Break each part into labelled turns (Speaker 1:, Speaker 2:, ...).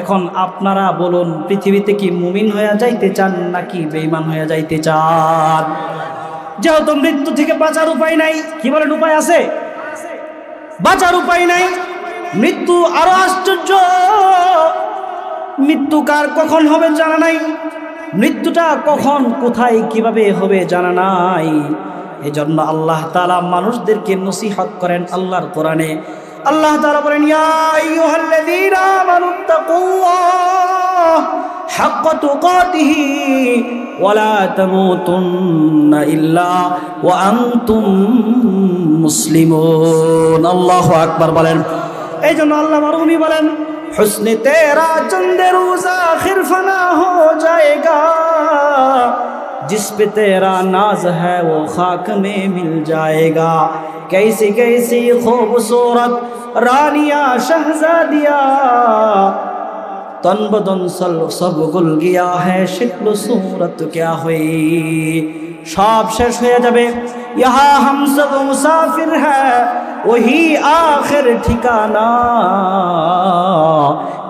Speaker 1: এখন আপনারা বলুন, পৃথিবীতে কি মুমিন হয়ে যাইতে চান নাকি বেঈমান হয়ে যাইতে চান? যেহেতু মৃত্যু থেকে বাঁচার উপায় নাই, কি বলেন উপায় আছে? বাঁচার উপায় নাই। মৃত্যু আরো আশ্চর্য, মৃত্যু কার কখন হবে জানা নাই, মৃত্যুটা কখন কোথায় কিভাবে হবে জানা নাই। এজন্য আল্লাহ তাআলা মানুষদেরকে নসিহত করেন আল্লাহর কোরআনে। আল্লাহ তাআলা বলেন, ইয়া আইয়ুহাল্লাযীনা আমানুত্তাকুল্লাহ হাক্কা তুকাতিহি ওয়া লা তামুতুন্না ইল্লা ওয়া আনতুম মুসলিমুন। আল্লাহু আকবার বলেন। এইজন্য আল্লাহ মারুমি বলেন, हुस्न तेरा चंदे रोज आखिर फना हो जाएगा, जिस पे तेरा नाज है वो खाक में मिल जाएगा। कैसी कैसी खूबसूरत रानिया शहजादिया, तन बदन सब गुल गया है, शिक्ल सूरत क्या हुई। सब शेष हो जाबे, यहाँ हम सब मुसाफिर है, वही आखिर ठिकाना।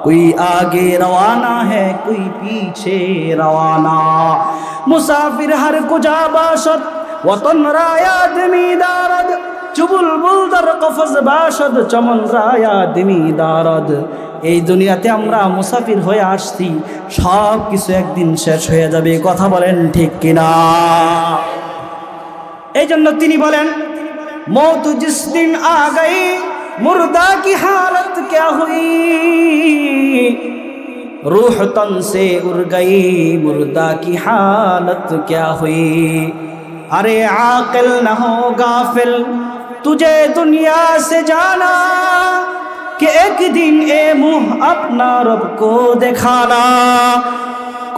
Speaker 1: कोई आगे रवाना है, कोई पीछे रवाना। मुसाफिर हर कुजा बाशद, वतन राया दिमी दारद, चुबुलबुल दर कफज बाशद, चमन राया दिमी दारद। এই দুনিয়াতে আমরা মুসাফির হয়ে আসছি, সব কিছু একদিন শেষ হয়ে যাবে। কথা বলেন ঠিক কিনা? এই জন্য তিনি বলেন, मौत जिस दिन आ गई मुर्दा की हालत क्या हुई, रूह तन से उड़ गई मुर्दा की हालत क्या हुई। अरे आकिल न हो गाफिल तुझे दुनिया से जाना, कि एक दिन ए मुँह अपना रब को देखाना।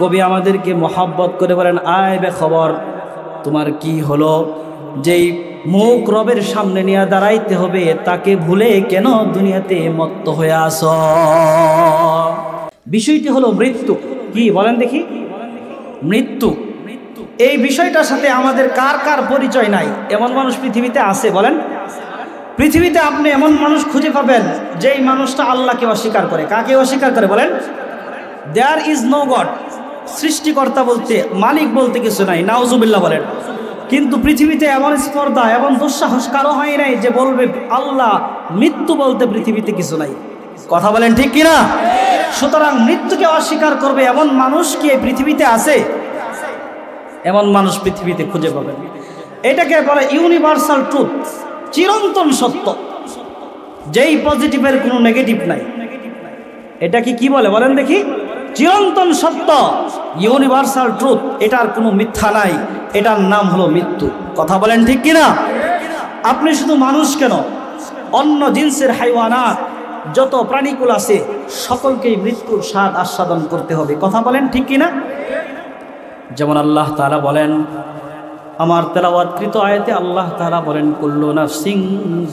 Speaker 1: কবি আমাদেরকে মোহাব্বত করে বলেন, আয় বে খবর তোমার কি হলো, যেই মুখ রবের সামনে নিয়ে দাঁড়াইতে হবে, তাকে ভুলে কেন দুনিয়াতে মত্ত হয়ে আস। বিষয়টি হলো মৃত্যু। কি বলেন দেখি? মৃত্যু। এই বিষয়টার সাথে আমাদের কার কার পরিচয় নাই? এমন মানুষ পৃথিবীতে আছে? বলেন। পৃথিবীতে আপনি এমন মানুষ খুঁজে পাবেন যেই মানুষটা আল্লাহকে অস্বীকার করে। কাকে অস্বীকার করে? বলেন। There is no God. সৃষ্টিকর্তা বলতে, মালিক বলতে কিছু নাই, নাউজুবিল্লাহ বলেন। কিন্তু পৃথিবীতে এমন স্পর্ধা, এমন দুঃসাহস কারো হয় নাই যে বলবে আল্লাহ মৃত্যু বলতে পৃথিবীতে কিছু নাই। কথা বলেন ঠিক কিনা? সুতরাং মৃত্যুকে অস্বীকার করবে এমন মানুষ কি এই পৃথিবীতে আছে? এমন মানুষ পৃথিবীতে খুঁজে পাবেন। এটাকে বলে ইউনিভার্সাল ট্রুথ, চিরন্তন সত্য, যেই পজিটিভের কোনো নেগেটিভ নাই। এটাকে কি বলে বলেন দেখি? চিরন্তন সত্য, ইউনিভার্সাল ট্রুথ, এটার কোনো মিথ্যা নাই। এটার নাম হলো মৃত্যু। কথা বলেন ঠিক কিনা? আপনি শুধু মানুষ কেন, অন্য জিনসের হাইওয়ানাত যত প্রাণীকুল আছে সকলকেই মৃত্যুর স্বাদ আস্বাদন করতে হবে। কথা বলেন ঠিক কিনা? যেমন আল্লাহ তাআলা বলেন, আমার তেলাওয়াতকৃত আয়াতে আল্লাহ তাআলা বলেন, কুল্লু নাফসিন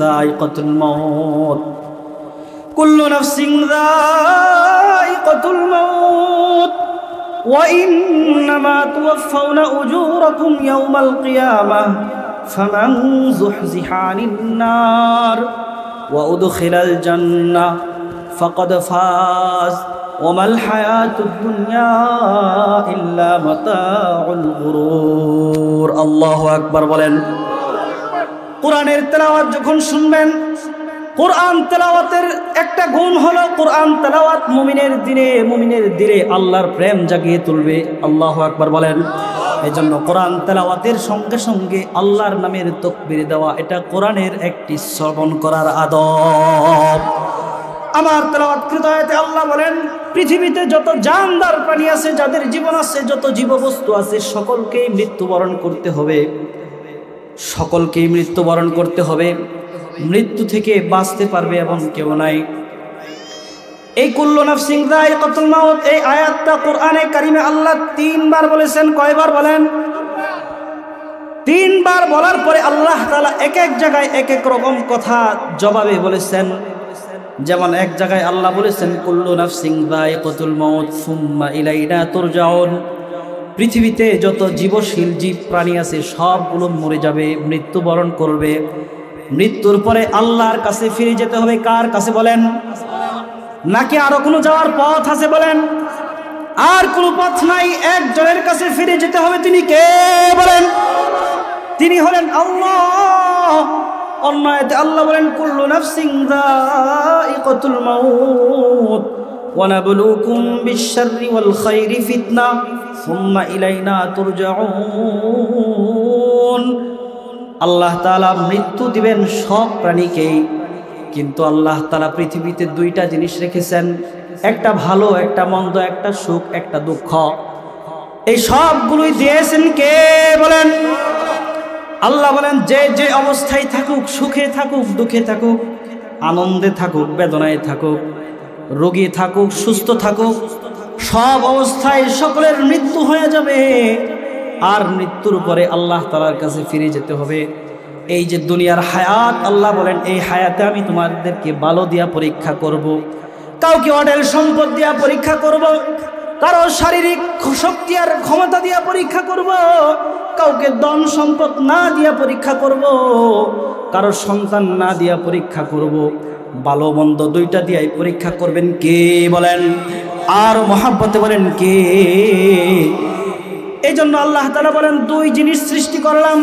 Speaker 1: যায়িকাতুল মাউত, কুল্লু নাফসিন যায়িকাতুল মাউত ওয়া ইন্নামা তুওয়াফাউনা উজুরাকুম ইয়াওমাল কিয়ামাহ ফামান যুহজিহা আনিন নার ওয়া উদখিলাল জান্নাহ ফাকাদ ফাজ ওয়া মাল হায়াতুদ দুনিয়া ইল্লা মাতাউল গুরুর। আল্লাহু আকবার বলেন। কোরআনের তেলাওয়াত যখন শুনবেন, কোরআন তেলাওয়াতের একটা গুণ হলো, কোরআন তেলাওয়াত মুমিনের দিলে আল্লাহর প্রেম জাগিয়ে তুলবে। আল্লাহু আকবার বলেন। এই জন্য কোরআন তেলাওয়াতের সঙ্গে সঙ্গে আল্লাহর নামের তাকবীর দেওয়া, এটা কোরআনের একটি শ্রবণ করার আদব। আমার তেলাওয়াতকৃত আয়াতে আল্লাহ বলেন, পৃথিবীতে যত জানদার প্রাণী আছে, যাদের জীবন আছে, যত জীববস্তু আছে, সকলকেই মৃত্যুবরণ করতে হবে। সকলকেই মৃত্যুবরণ করতে হবে। মৃত্যু থেকে বাঁচতে পারবে এমন কেউ নাই। এই কুল্লু নাফসিন যায়িকাতুল মাউত, এই আয়াতটা কোরআনে কারিমে আল্লাহ 3 বার বলেছেন। কয়বার বলেন? 3 বার বলার পরে আল্লাহ তাআলা এক এক জায়গায় এক এক রকম কথা জবাবে বলেছেন। যেমন এক জায়গায় আল্লাহ বলেছেন, কুল্লু নাফসিন যায়িকাতুল মাউত সুম্মা ইলাইনা তুরজাউন, পৃথিবীতে যত জীবশীল জীব প্রাণী আছে সবগুলো মরে যাবে, মৃত্যুবরণ করবে। মৃত্যুর পরে আল্লাহর কাছে ফিরে যেতে হবে। কার কাছে বলেন? নাকি আরো কোনো যাওয়ার পথ আছে বলেন? আর কোনো পথ নাই, একজনের কাছে ফিরে যেতে হবে। তিনি কে বলেন? তিনি হলেন আল্লাহ। অন্য আয়াতে আল্লাহ বলেন কুল্লু নাফসিন যায়িকাতুল মাউত ওয়া নাবলুকুম বিশ-শাররি ওয়াল খায়রি ফিতনা সুম্মা ইলাইনা তুরজাউন। আল্লাহ তাআলা মৃত্যু দিবেন সব প্রাণীকেই, কিন্তু আল্লাহ তাআলা পৃথিবীতে দুইটা জিনিস রেখেছেন, একটা ভালো, একটা মন্দ, একটা সুখ, একটা দুঃখ। এই সবগুলোই দিয়েছেন কে বলেন? আল্লাহ বলেন যে যে অবস্থায় থাকুক, সুখে থাকুক, দুঃখে থাকুক, আনন্দে থাকুক, বেদনায় থাকুক, রোগী থাকুক, সুস্থ থাকুক, সব অবস্থায় সকলের মৃত্যু হয়ে যাবে। আর মৃত্যুর পরে আল্লাহ তাআলার কাছে ফিরে যেতে হবে। এই যে দুনিয়ার হায়াত, আল্লাহ বলেন এই হায়াতে আমি তোমাদেরকে ভালো দিয়া পরীক্ষা করব, কাউকে অঢেল সম্পদ দিয়া পরীক্ষা করব, কারো শারীরিক শক্তি আর ক্ষমতা দিয়া পরীক্ষা করব, কাউকে ধন সম্পদ না দিয়া পরীক্ষা করব, কারো সন্তান না দিয়া পরীক্ষা করব, ভালো মন্দ দুইটা দিয়াই পরীক্ষা করবেন কে বলেন? আর মহাব্বতে বলেন কে? এই জন্য আল্লাহ তাআলা বলেন দুই জিনিস সৃষ্টি করলাম,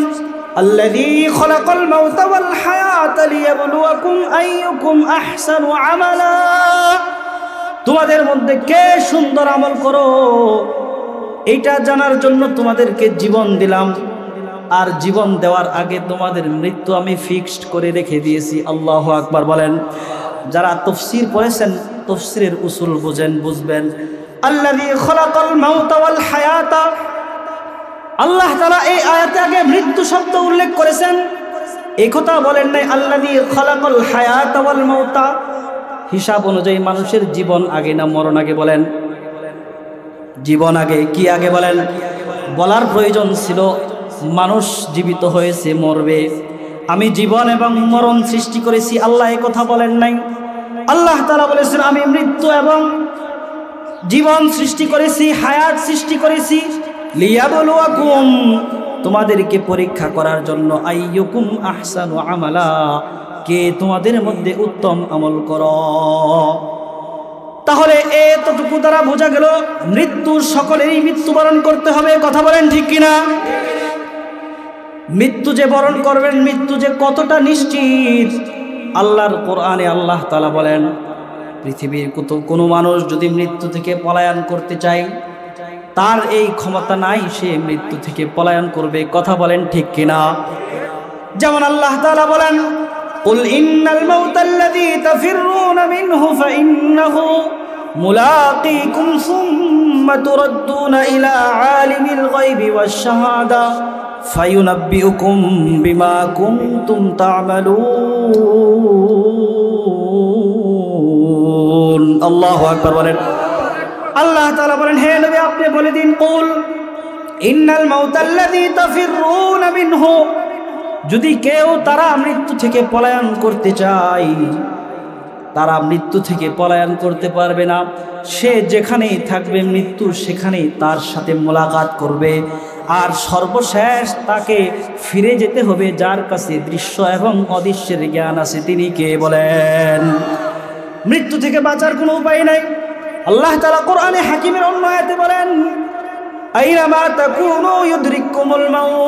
Speaker 1: আল্লাযী খালাকাল মাউতা ওয়াল হায়াতা লিয়াবলুয়াকুম আইয়ুকুম আহসানু আমালা। তোমাদের মধ্যে কে সুন্দর আমল করো এইটা জানার জন্য তোমাদেরকে জীবন দিলাম, আর জীবন দেওয়ার আগে তোমাদের মৃত্যু আমি ফিক্সড করে রেখে দিয়েছি। আল্লাহু আকবার বলেন। যারা তাফসীর পড়েছেন, তাফসীরের উসুল বুঝেন, বুঝবেন আল্লাযী খালাকাল মাউতা ওয়াল হায়াতা, আল্লাহ তাআলা এই আয়াতে আগে মৃত্যু শব্দ উল্লেখ করেছেন, এই কথা বলেন নাই আল্লাযী খালাকাল হায়াতা ওয়াল মাউতা। হিসাব অনুযায়ী মানুষের জীবন আগে না মরণ আগে? বলেন জীবন আগে কি আগে বলেন? বলার প্রয়োজন ছিল মানুষ জীবিত হয়েছে, মরবে, আমি জীবন এবং মরণ সৃষ্টি করেছি। আল্লাহ এই কথা বলেন নাই। আল্লাহ তাআলা বলেছেন আমি মৃত্যু এবং জীবন সৃষ্টি করেছি, হায়াত সৃষ্টি করেছি, লিয়াবলুয়াকুম, তোমাদেরকে পরীক্ষা করার জন্য, আইয়ুকুম আহসানু আমালা, কে তোমাদের মধ্যে উত্তম আমল করো। তাহলে এতটুকু দ্বারা বোঝা গেল মৃত্যু সকলেরই মৃত্যুবরণ করতে হবে। কথা বলেন ঠিক কিনা? মৃত্যু যে বরণ করবেন, মৃত্যু যে কতটা নিশ্চিত, আল্লাহর কোরআনে আল্লাহ তাআলা বলেন পৃথিবীর কোনো মানুষ যদি মৃত্যু থেকে পলায়ন করতে চায়, তার এই ক্ষমতা নাই সে মৃত্যু থেকে পলায়ন করবে। কথা বলেন ঠিক কিনা? যেমন আল্লাহ তাআলা বলেন কুল ইন্নাল মাউতাল্লাযী তাফিররুনা মিনহু ফাইন্নাহু মুলাকীকুম সুম্মা তুরাদ্দুনা ইলা আলিমিল গায়বি ওয়াশ শাহাদা ফায়ুনাব্বিউকুম বিমা কুনতুম তা'মালুন। আল্লাহু আকবার বলেন। আল্লাহ তাআলা বলেন হে নবী আপনি বলে দিন কুল ইন্নাল মাউতাল্লাযী তাফিররুনা মিনহু, যদি কেউ তারা মৃত্যু থেকে পলায়ন করতে চায়, তারা মৃত্যু থেকে পলায়ন করতে পারবে না। সে যেখানেই থাকবে মৃত্যু সেখানেই তার সাথে মোলাকাত করবে, আর সর্বশেষ তাকে ফিরে যেতে হবে যার কাছে দৃশ্য এবং অদৃশ্যের জ্ঞান আছে। তিনি কে বলেন? মৃত্যু থেকে বাঁচার কোনো উপায় নাই। আল্লাহ তাআলা কোরআনে হাকিমের অন্য আয়াতে বলেন আইনামা তাকুনু ইউদরিকুমুল মাউত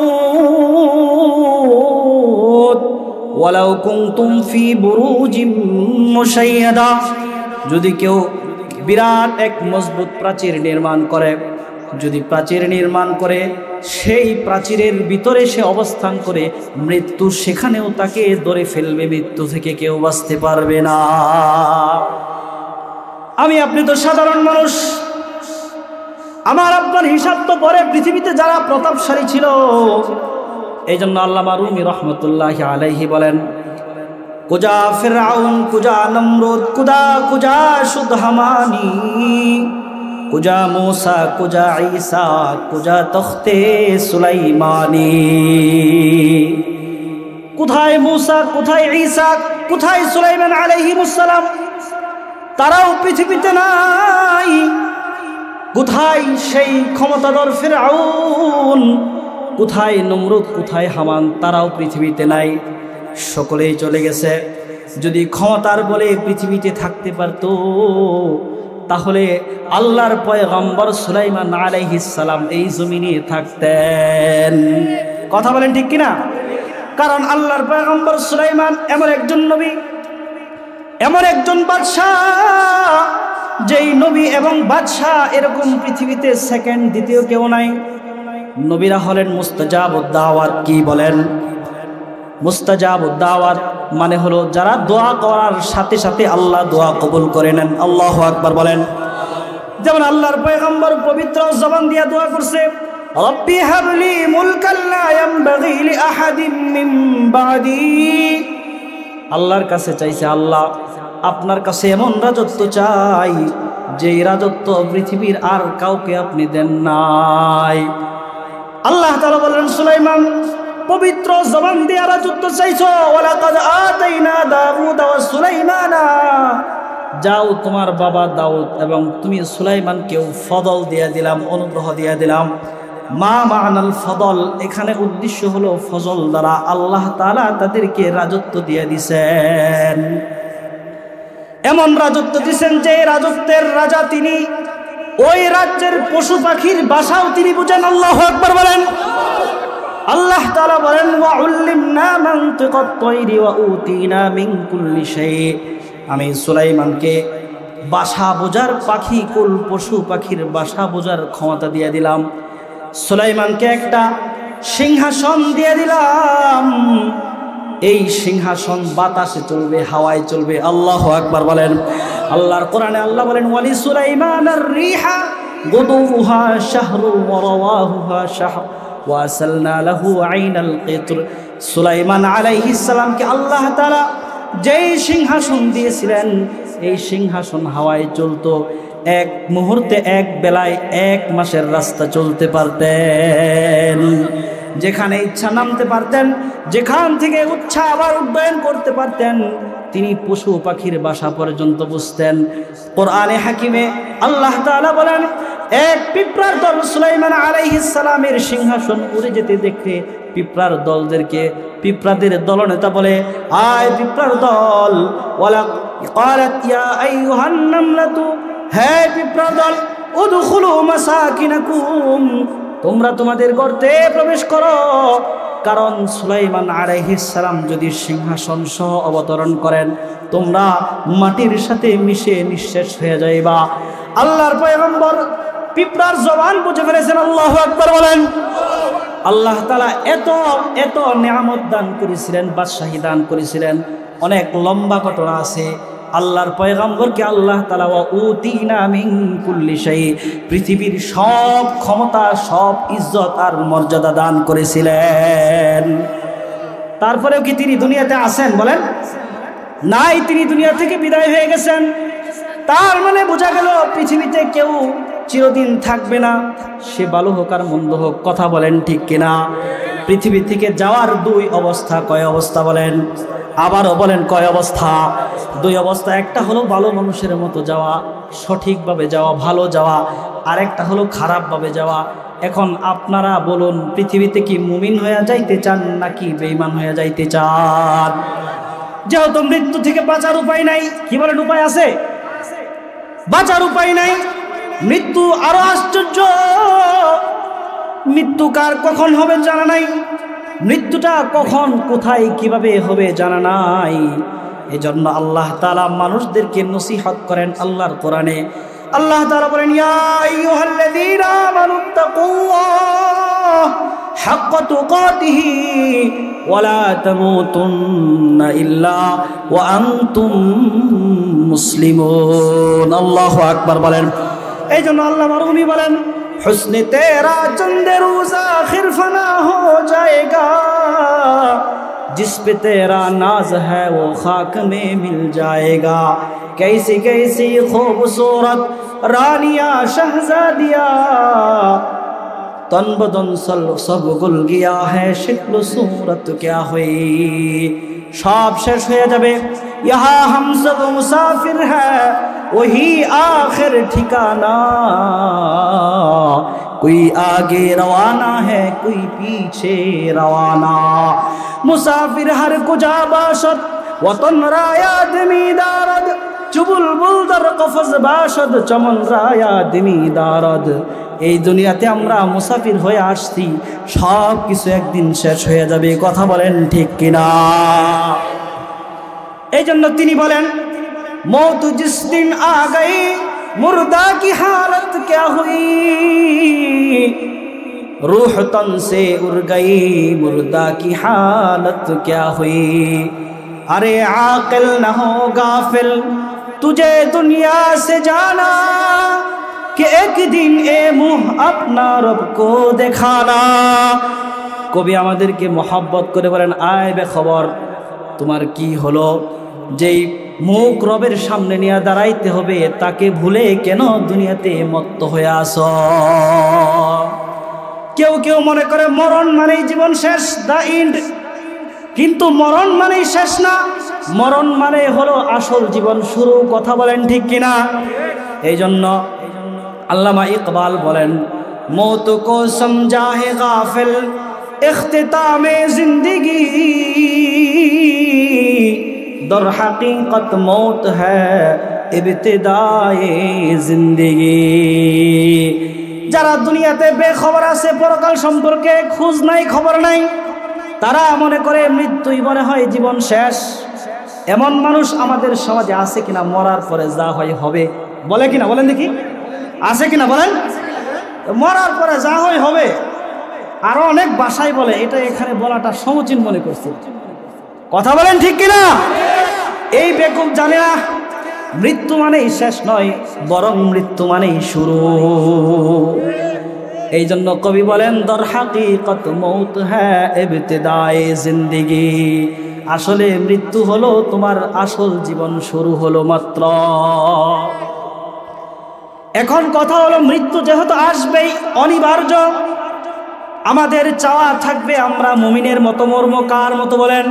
Speaker 1: ওয়ালাউ কুনতুম ফি বুরুজিম মুশাইয়াদা। যদি কেউ বিরাট এক মজবুত প্রাচীর নির্মাণ করে, যদি প্রাচীর নির্মাণ করে সেই প্রাচীরের ভিতরে সে অবস্থান করে, মৃত্যু সেখানেও তাকে ধরে ফেলবে, মৃত্যু থেকে কেউ বাঁচতে পারবে না। আমি আপনি তো সাধারণ মানুষ, আমার আপনার হিসাব তো পরে পৃথিবীতে যারা প্রতাপশালী ছিল। এই জন্য আল্লামা রুমি রহমতুল্লাহি আলাইহি বলেন কুজা ফিরআউন, কুজা নমরুদ, কুজা সুদহামানি, কুজা মূসা, কুজা ঈসা, কুজা তখতে সুলাইমানি। কোথায় মূসা, কোথায় ঈসা, কোথায় সুলাইমান আলাইহিমুস সালাম? তারাও পৃথিবীতে নাই। কোথায় সেই ক্ষমতাধর ফিরআউন, কোথায় নমরুদ, কোথায় হামান? তারাও পৃথিবীতে নাই, সকলেই চলে গেছে। যদি ক্ষমতার বলে পৃথিবীতে থাকতে পারত তাহলে আল্লাহর পয়গম্বর সুলাইমান আলাইহিস সালাম এই জমিনে থাকতেন। কথা বলেন ঠিক কিনা? কারণ আল্লাহর পয়গম্বর সুলাইমান এমন একজন নবী, এমন একজন বাদশাহ, যেই নবী এবং বাদশাহ এরকম পৃথিবীতে সেকেন্ড দ্বিতীয় কেউ নাই। নবীরা হলেন মুস্তাজাবুদ দাওয়াত। কি বলেন? মুস্তাজাবুদ দাওয়াত মানে হলো যারা দোয়া করার সাথে সাথে আল্লাহ দোয়া কবুল করে নেন। আল্লাহু আকবার বলেন। যেমন আল্লাহর পয়গম্বর পবিত্র জবান দিয়া দোয়া করছে, রব্বি হাবলি মুলকান লা ইয়ানবাগি লিআহাদিন মিন বাদি। আল্লাহর কাছে চাইছে, আল্লাহ আপনার কাছে এমন রাজত্ব চাই যেই রাজত্ব পৃথিবীর আর কাউকে আপনি দেন নাই। আল্লাহ তাআলা বললেন, সুলাইমান পবিত্র জবান দিয়ে রাজত্ব চাইছো, ওয়ালাকাদ আতাইনা দাউদ ওয়া সুলাইমানা, যাও তোমার বাবা দাউদ এবং তুমি সুলাইমানকেও ফদল দিয়ে দিলাম, অনুগ্রহ দিয়ে দিলাম। মা মানাল ফদল, এখানে উদ্দেশ্য হলো ফজল দ্বারা আল্লাহ তাআলা তাদেরকে রাজত্ব দিয়ে দিছেন। এমন রাজত্ব দিছেন যে রাজত্বের রাজা তিনি, ওই রাজ্যের পশু পাখির ভাষাও তিনি বুঝেন। আল্লাহু আকবার বলেন। আল্লাহ তাআলা বলেন, ওয়া উল্লিমনা মানতিকাত তায়রি ওয়া উতিনা মিন কুল্লি শাই। আমি সুলাইমানকে ভাষা বোঝার, পাখি কুল পশু পাখির ভাষা বোঝার ক্ষমতা দিয়ে দিলাম। সুলাইমানকে একটা সিংহাসন দিয়ে দিলাম। এই সিংহাসন বাতাসে চলবে, হাওয়ায় চলবে। আল্লাহু আকবার বলেন। আল্লাহর কোরআনে আল্লাহ বলেন, ওয়ালি সুলাইমানার রিহা গুদুহা শাহরু ওয়া রাওয়াহুহা শাহর ওয়া আসালনা লাহু আইনাল কিতর। সুলাইমান আলাইহিস সালামকে আল্লাহ তাআলা যেই সিংহাসন দিয়েছিলেন, এই সিংহাসন হাওয়ায় চলতো। এক মুহূর্তে, এক বেলায় 1 মাসের রাস্তা চলতে পারতেন। যেখানে ইচ্ছা নামতে পারতেন, যেখান থেকে ইচ্ছা আবার উড্ডয়ন করতে পারতেন। তিনি পশু পাখির বাসা পর্যন্ত বুঝতেন। কোরআনে হাকিমে আল্লাহ তাআলা বলেন, এক পিঁপড়ার দল সুলাইমান আলাইহিস সালামের সিংহাসন উড়ে যেতে দেখে পিঁপড়ার দলদেরকে, পিঁপড়াদের দলনেতা বলে, আয় পিঁপড়ার দল, ওয়ালা ক্বালাত ইয়া আইয়ুহান নামলাতু, হে পিঁপড়ার দল, উদখুলু মাসাকিনাকুম, তোমরা তোমাদের গর্তে প্রবেশ করো। কারণ সুলাইমান আলাইহিস সালাম যদি সিংহাসন সহ অবতরণ করেন, তোমরা মাটির সাথে মিশে নিঃশেষ হয়ে যাইবা। আল্লাহর পয়গম্বর পিঁপড়ার জবান বুঝে ফেলেছেন। আল্লাহু আকবার বলেন। আল্লাহ তাআলা এত এত নিয়ামত দান করেছিলেন, বাদশাহী দান করেছিলেন। অনেক লম্বা ঘটনা আছে। আল্লাহর পয়গম্বরকে আল্লাহ তাআলা ওয়া উতিনা মিন কুল্লি শাই, পৃথিবীর সব ক্ষমতা, সব ইজ্জত আর মর্যাদা দান করেছিলেন। তারপরেও কি তিনি দুনিয়াতে আছেন? বলেন নাই, তিনি দুনিয়া থেকে বিদায় হয়ে গেছেন। তার মানে বোঝা গেল পৃথিবীতে কেউ চিরদিন থাকবে না, সে ভালো হোক আর মন্দ হোক। কথা বলেন ঠিক কিনা? পৃথিবী থেকে যাওয়ার 2 অবস্থা। কয় অবস্থা বলেন? আবারও বলেন, কয় অবস্থা? 2 অবস্থা। একটা হলো ভালো মানুষের মতো যাওয়া, সঠিকভাবে যাওয়া, ভালো যাওয়া। আরেকটা হলো খারাপভাবে যাওয়া। এখন আপনারা বলুন, পৃথিবীতে কি মুমিন হয়ে যাইতে চান নাকি বেঈমান হয়ে যাইতে চান? যেহেতু মৃত্যু থেকে বাঁচার উপায় নাই, কি বলেন উপায় আছে? বাঁচার উপায় নাই। মৃত্যু আরো আশ্চর্য। মৃত্যু কার কখন হবে জানা নাই, মৃত্যুটা কখন কোথায় কিভাবে হবে জানা নাই। এজন্য আল্লাহ তাআলা মানুষদেরকে নসিহত করেন আল্লাহর কোরআনে। আল্লাহ তাআলা বলেন, ইয়া আইয়ুহাল্লাযীনা আমানুত্তাকুল্লাহ হাক্কা তুকাতিহি ওয়া লা তামুতুন্না ইল্লা ওয়া আনতুম মুসলিমুন। আল্লাহু আকবার বলেন। এই জন্য আল্লাহ মারুমি বলেন, हुस्न तेरा चंद रोज आखिर फना हो जाएगा, जिस पे तेरा नाज है वो खाक में मिल जाएगा। कैसी कैसी खूबसूरत रानिया शहजादिया, तन बदन सब गुल गया है, शिक्ल सूरत क्या हुई। सब शेष हो जाबे, यहाँ हम सब मुसाफिर है, वही आखिर ठिकाना। कोई आगे रवाना है, कोई पीछे रवाना। मुसाफिर हर कुजा बाशत وطن رايا دمی دارد চুবুল বুলদার কফজ বাসদ চমন রায়া দিমি দারদ। এই দুনিয়াতে আমরা মুসাফির হয়ে আসছি, সব কিছু একদিন শেষ হয়ে যাবে, কথা বলেন ঠিক কিনা? এই জন্য তিনি বলেন মৌত জিস দিন আ গই মুর্দা কি হালত ক্যা হুই, रूह तन से उड़ गई मुर्दा की हालत क्या हुई। अरे आकिल न हो गाफिल तुझे दुनिया से जाना कि एक दिन ए मुँह अपना रब को देखाना। কবি আমাদেরকে মোহাব্বত করে বলেন আয় বে খবর তোমার কি হলো, যেই মুখ রবের সামনে নিয়ে দাঁড়াইতে হবে তাকে ভুলে কেন দুনিয়াতে মত্ত হয়ে আসো। কেউ কেউ মনে করে মরণ মানেই জীবন শেষ, দা এন্ড, কিন্তু মরণ মানেই শেষ না, মরণ মানে হলো আসল জীবন শুরু, কথা বলেন ঠিক কিনা? এই জন্য আল্লামা ইকবাল বলেন মৌত কো সমঝা হে গাফিল ইখতিতামে জিন্দেগি, দর হাকিকত মৌত হ্যায় ইবতিদায়ে জিন্দেগি। যারা দুনিয়াতে বেখবর আছে, পরকাল সম্পর্কে খোঁজ নাই খবর নাই, তারা মনে করে মৃত্যুই মনে হয় জীবন শেষ। এমন মানুষ আমাদের সমাজে আছে কিনা? মরার পরে যা হয় হবে বলে কিনা? বলেন দেখি, আছে কিনা বলেন? মরার পরে যা হয় হবে। আরো অনেক ভাষায় বলে, এটা এখানে বলাটা সমীচীন মনে করছে, কথা বলেন ঠিক কিনা? এই বেকুব জানে না মৃত্যু মানেই শেষ নয়, বরং মৃত্যু মানেই শুরু। এই জন্য কবি বলেন দর হাকিকত মৌত হ্যায় ইবতিদায়ে জিন্দেগি, আসলে মৃত্যু হলো তোমার আসল জীবন শুরু হলো মাত্র। এখন কথা হলো মৃত্যু যেহেতু আসবেই, অনিবার্য, আমাদের চাওয়া থাকবে আমরা মুমিনের মতো মরব। কার মতো বলেন?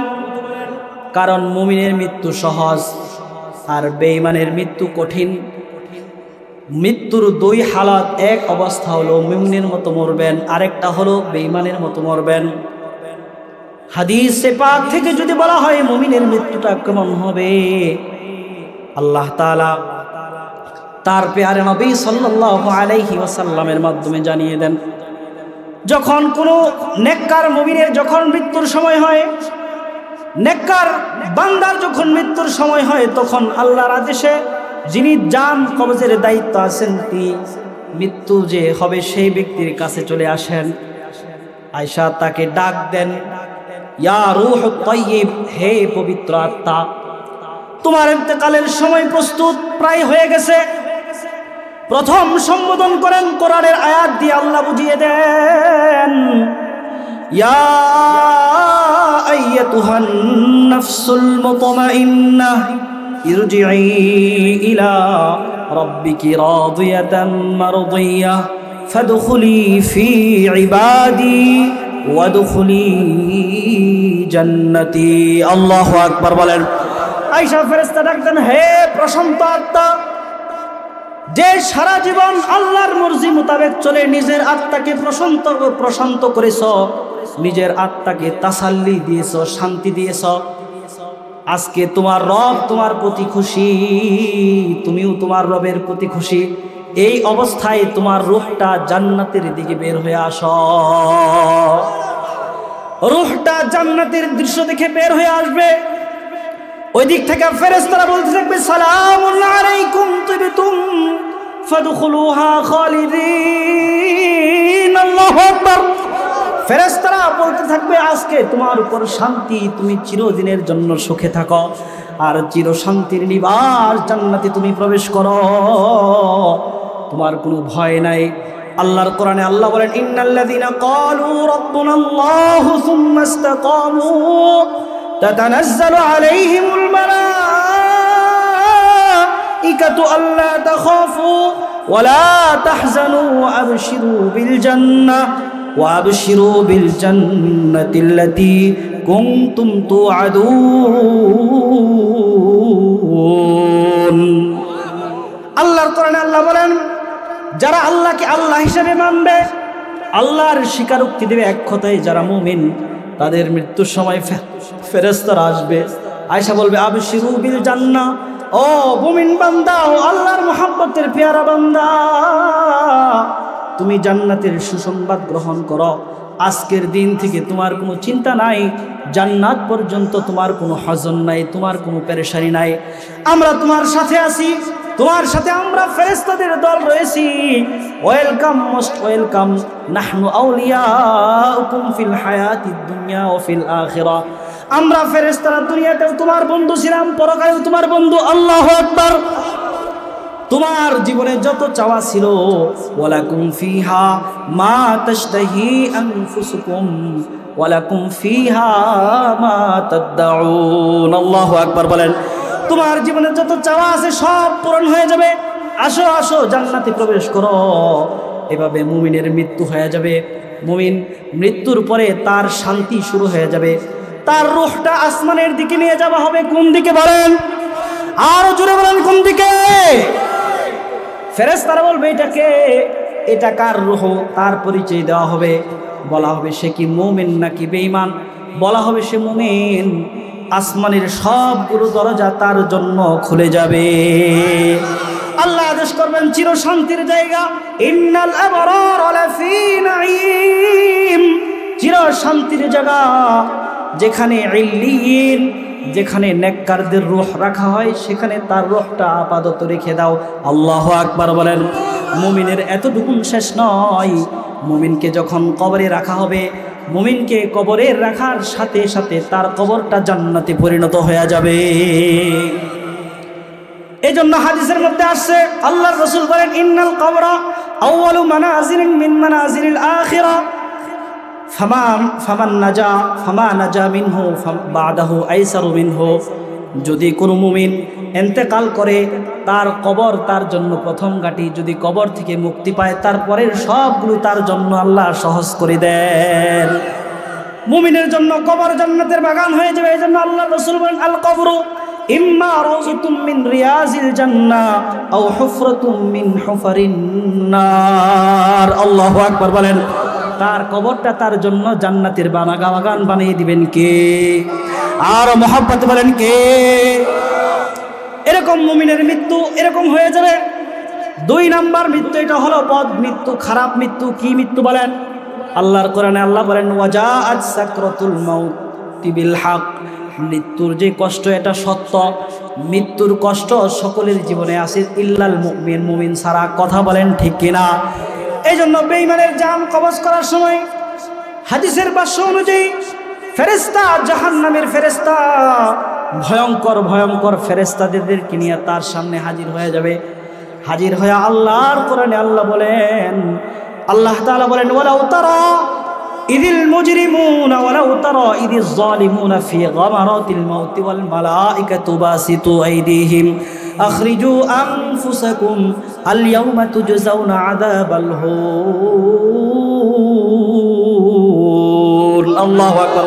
Speaker 1: কারণ মুমিনের মৃত্যু সহজ আর বেঈমানের মৃত্যু কঠিন। মৃত্যুর দুই হালাত, এক অবস্থা হলো মুমিনের মতো মরবেন, আরেকটা হলো বেঈমানের মতো মরবেন। হাদিসে পাক থেকে যদি বলা হয় মুমিনের মৃত্যুটা কেমন হবে, আল্লাহ তাআলা তার প্যারে নবী সাল্লাল্লাহু আলাইহি ওয়াসাল্লামের মাধ্যমে জানিয়ে দেন, যখন কোনো নেককার মুমিনের যখন মৃত্যুর সময় হয়, নেককার বান্দার যখন মৃত্যুর সময় হয়, তখন আল্লাহর আদেশে যিনি জান কবজের দায়িত্ব আছেন তিনি মৃত্যু যে হবে সেই ব্যক্তির কাছে চলে আসেন, আয়েশা তাকে ডাক দেন, ইয়া রূহ তাইয়্যিব, হে পবিত্র আত্মা, তোমার ইন্তেকালের সময় প্রস্তুত প্রায় হয়ে গেছে। প্রথম সম্বোধন করেন কোরআনের আয়াত দিয়ে, আল্লাহ বুঝিয়ে দেন, ইয়া আইয়াতুহান নাফসুল মুতমাইন্নাহ ইরজিই ইলা রাব্বিকি রাদিয়াতাম মারদিয়াহ ফাদখুলি ফি ইবাদি ওয়াদখুলি জান্নাতি। আল্লাহু আকবার বলেন। আয়েশা ফেরেশতা ডাকতেন, হে প্রশান্ত আত্মা, যে সারা জীবন আল্লাহর মর্জি মোতাবেক চলে নিজের আত্মাকে প্রশান্ত করেছ, নিজের আত্মাকে তাসাল্লি দিয়েছ, শান্তি দিয়েছ, আজকে তোমার রব তোমার প্রতি খুশি, তুমিও তোমার রবের প্রতি খুশি। এই অবস্থায় তোমার রূহটা জান্নাতের দিকে বের হয়ে আসো, রূহটা জান্নাতের দৃশ্য দেখে বের হয়ে আসবে। ওই দিক থেকে ফেরেশতারা বলতে থাকবে, সালামুন আলাইকুম তিবতুম ফাদখুলুহা খালিদিন। আল্লাহু আকবার। ফেরেশতারা বলতে থাকবে, আজকে তোমার উপর শান্তি, তুমি চিরদিনের জন্য সুখে থাকো, আর চির শান্তির নিবাস জান্নাতে তুমি প্রবেশ করো, তোমার কোনো ভয় নাই। আল্লাহর কোরআনে আল্লাহ বলেন, ইন্নাল্লাযীনা ক্বালু রাব্বুনাল্লাহু সুম্মা ইসতাকামু তাতানাজ্জালু আলাইহিমুল মালাইকাতু আল্লা তাখাফু ওয়া লা তাহজানু ওয়া আবশিরু বিল জান্নাহ ওয়া আবশিরু বিল জান্নাতিল্লাতী কুনতুম তুআদুন। আল্লাহর কোরআনে আল্লাহ বলেন, যারা আল্লাহকে আল্লাহ হিসেবে মানবে, আল্লাহর স্বীকারোক্তি দেবে, এক কথায় যারা মুমিন, তাদের মৃত্যুর সময় ফেরেশতারা আসবে, আয়েশা বলবে আবশিরু বিল জান্নাহ, ও মুমিন বান্দা, ও আল্লাহর মুহাব্বতের পেয়ারা বান্দা, তুমি জান্নাতের সুসংবাদ গ্রহণ করো। আজকের দিন থেকে তোমার কোনো চিন্তা নাই, জান্নাত পর্যন্ত তোমার কোনো হজন নাই, তোমার কোনো পেরেশানি নাই। আমরা তোমার সাথে আছি, তোমার সাথে আমরা ফেরেশতাদের দল রয়েছি। Welcome, most welcome. নাহনু আউলিয়াউকুম ফিল হায়াতিদ দুনিয়া ওয়া ফিল আখিরাহ। আমরা ফেরেশতারা দুনিয়াতেও তোমার বন্ধু ছিলাম, পরকালেও তোমার বন্ধু। আল্লাহু আকবার। তোমার জীবনে যত চাওয়া ছিল, ওয়ালাকুম ফিহা মা তাশতাহি আনফুসুকুম ওয়ালাকুম ফিহা মা তাদউন। আল্লাহু আকবার বলেন। তোমার জীবনে যত চাওয়া আছে সব পূরণ হয়ে যাবে। আসো আসো, জান্নাতে প্রবেশ করো। এভাবে মুমিনের মৃত্যু হয়ে যাবে। মুমিন মৃত্যুর পরে তার শান্তি শুরু হয়ে যাবে। তার রূহটা আসমানের দিকে নিয়ে যাওয়া হবে। কোন দিকে বলেন? আরো জোরে বলেন, কোন দিকে? ফেরেশতারা বলবে এটাকে, এটা কার রূহ? তার পরিচয় দেওয়া হবে। বলা হবে সে কি মুমিন নাকি বেঈমান। বলা হবে সে মুমিন। আসমানের সবগুলো দরজা তার জন্য খুলে যাবে। আল্লাহ আদেশ করবেন চির শান্তির জায়গা, ইন্নাল আবরার লাফি নাঈম, চির শান্তির জায়গা যেখানে ইল্লিয়িন, যেখানে নেককারদের রূহ রাখা হয়, সেখানে তার রূহটা আপাতত রেখে দাও। আল্লাহু আকবার বলেন। মুমিনের এতটুকু শেষ নয়। মুমিনকে যখন কবরে রাখা হবে, মুমিনকে কবরে রাখার সাথে সাথে তার কবরটা জান্নাতে পরিণত হয়ে যাবে। এই জন্য হাদিসের মধ্যে আসছে, আল্লাহর রাসূল বলেন ইন্নাল কবরা আউয়ালু মানাজিলিন মিন মানাজিলিল আখিরাহ ফামা নাজা মিনহু বাদাহু আইসারু মিনহু। যদি কোনো মুমিন ইন্তেকাল করে, তার কবর তার জন্য প্রথম ঘাঁটি। যদি কবর থেকে মুক্তি পায়, তারপরের সবগুলো তার জন্য আল্লাহ সহজ করে দেন। মুমিনের জন্য কবর জান্নাতের বাগান হয়ে যাবে। এই জন্য আল্লাহ রাসূল বলেন আল কবরু ইম্মা রাউযাতুম মিন রিয়াজিল জান্নাহ আও হুফরাতুম মিন হুফারিন নার। আল্লাহু আকবার বলেন। তার কবরটা তার জন্য জান্নাতের বাগান বানিয়ে দিবেন কে? আর মহব্বত বলেন কে? এরকম মুমিনের মৃত্যু এরকম হয়ে যাবে। 2 নাম্বার মৃত্যু, এটা হলো বদ মৃত্যু, খারাপ মৃত্যু। কি মৃত্যু বলেন? আল্লাহর কোরআনে আল্লাহ বলেন ওয়াজাআত সাকরাতুল মাউতি বিল হক। মৃত্যুর যে কষ্ট এটা সত্য। মৃত্যুর কষ্ট সকলের জীবনে আছে, ইল্লাল মুমিন, মুমিন ছাড়া। কথা বলেন ঠিক কিনা? এই জন্য বেঈমানের জান কবজ করার সময় হাদিসের ভাষ্য অনুযায়ী ফেরেশতা, জাহান্নামের ফেরেশতা, ভয়ঙ্কর ভয়ঙ্কর ফেরেশতাদেরকে নিয়ে তার সামনে হাজির হয়ে যাবে। হাজির হয়ে আল্লাহর কোরআনে আল্লাহ বলেন, আল্লাহ তাআলা বলেন ওয়ালাউ তারা ইদিল মুজরিমুনা ওয়ালাউ তারা ইদিজ জালিমুনা ফি গামারাতিল মাউতি ওয়াল মালাইকাতু বাসিতু আইদিহিম আখরিজু আনফুসাকুম আল ইয়াউমা তুজজাউনা আযাবাল হুন। আল্লাহু আকবার।